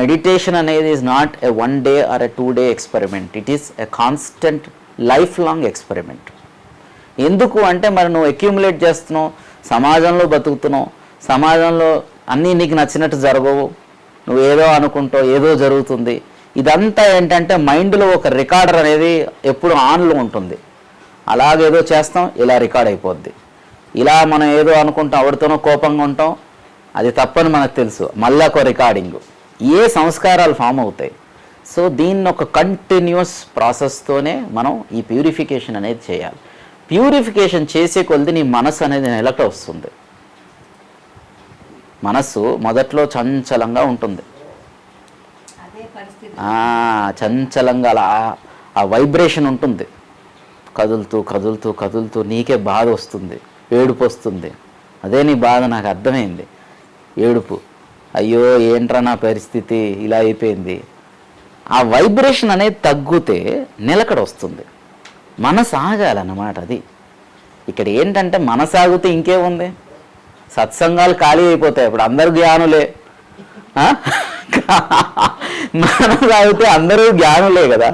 Meditation అనేది is not a 1 day or a 2 day experiment. It is a constant life long experiment. ఎందుకు అంటే మరి నువ్వు accumulate చేస్తున్నావు, సమాజంలో బతుకుతున్నావు, సమాజంలో అన్నీ నీకు నచ్చినట్టు జరగవు, నువ్వు ఏదో అనుకుంటావు, ఏదో జరుగుతుంది. ఇదంతా ఏంటంటే మైండ్లో ఒక రికార్డర్ అనేది ఎప్పుడు ఆన్లో ఉంటుంది. అలాగేదో చేస్తాం, ఇలా రికార్డ్ అయిపోద్ది. ఇలా మనం ఏదో అనుకుంటాం, ఎవరితోనో కోపంగా ఉంటాం, అది తప్పని మనకు తెలుసు, మళ్ళీ ఒక రికార్డింగ్, ఏ సంస్కారాలు ఫామ్ అవుతాయి. సో దీన్ని ఒక కంటిన్యూస్ ప్రాసెస్తోనే మనం ఈ ప్యూరిఫికేషన్ అనేది చేయాలి. ప్యూరిఫికేషన్ చేసే కొద్ది నీ మనసు అనేది నెలక వస్తుంది. మనస్సు మొదట్లో చంచలంగా ఉంటుంది, చంచలంగా అలా ఆ వైబ్రేషన్ ఉంటుంది, కదులుతూ కదులుతూ కదులుతూ నీకే బాధ వస్తుంది, ఏడుపు వస్తుంది. అదే నీ బాధ, నాకు అర్థమైంది. ఏడుపు, అయ్యో ఏంట్రా నా పరిస్థితి ఇలా అయిపోయింది. ఆ వైబ్రేషన్ అనేది తగ్గితే నిలకడ వస్తుంది, మనసు ఆగాలన్నమాట. అది ఇక్కడ ఏంటంటే మనసు ఆగితే ఇంకేముంది, సత్సంగాలు ఖాళీ అయిపోతాయి. ఇప్పుడు అందరూ జ్ఞానులే, మనసు ఆగితే అందరూ జ్ఞానులే కదా.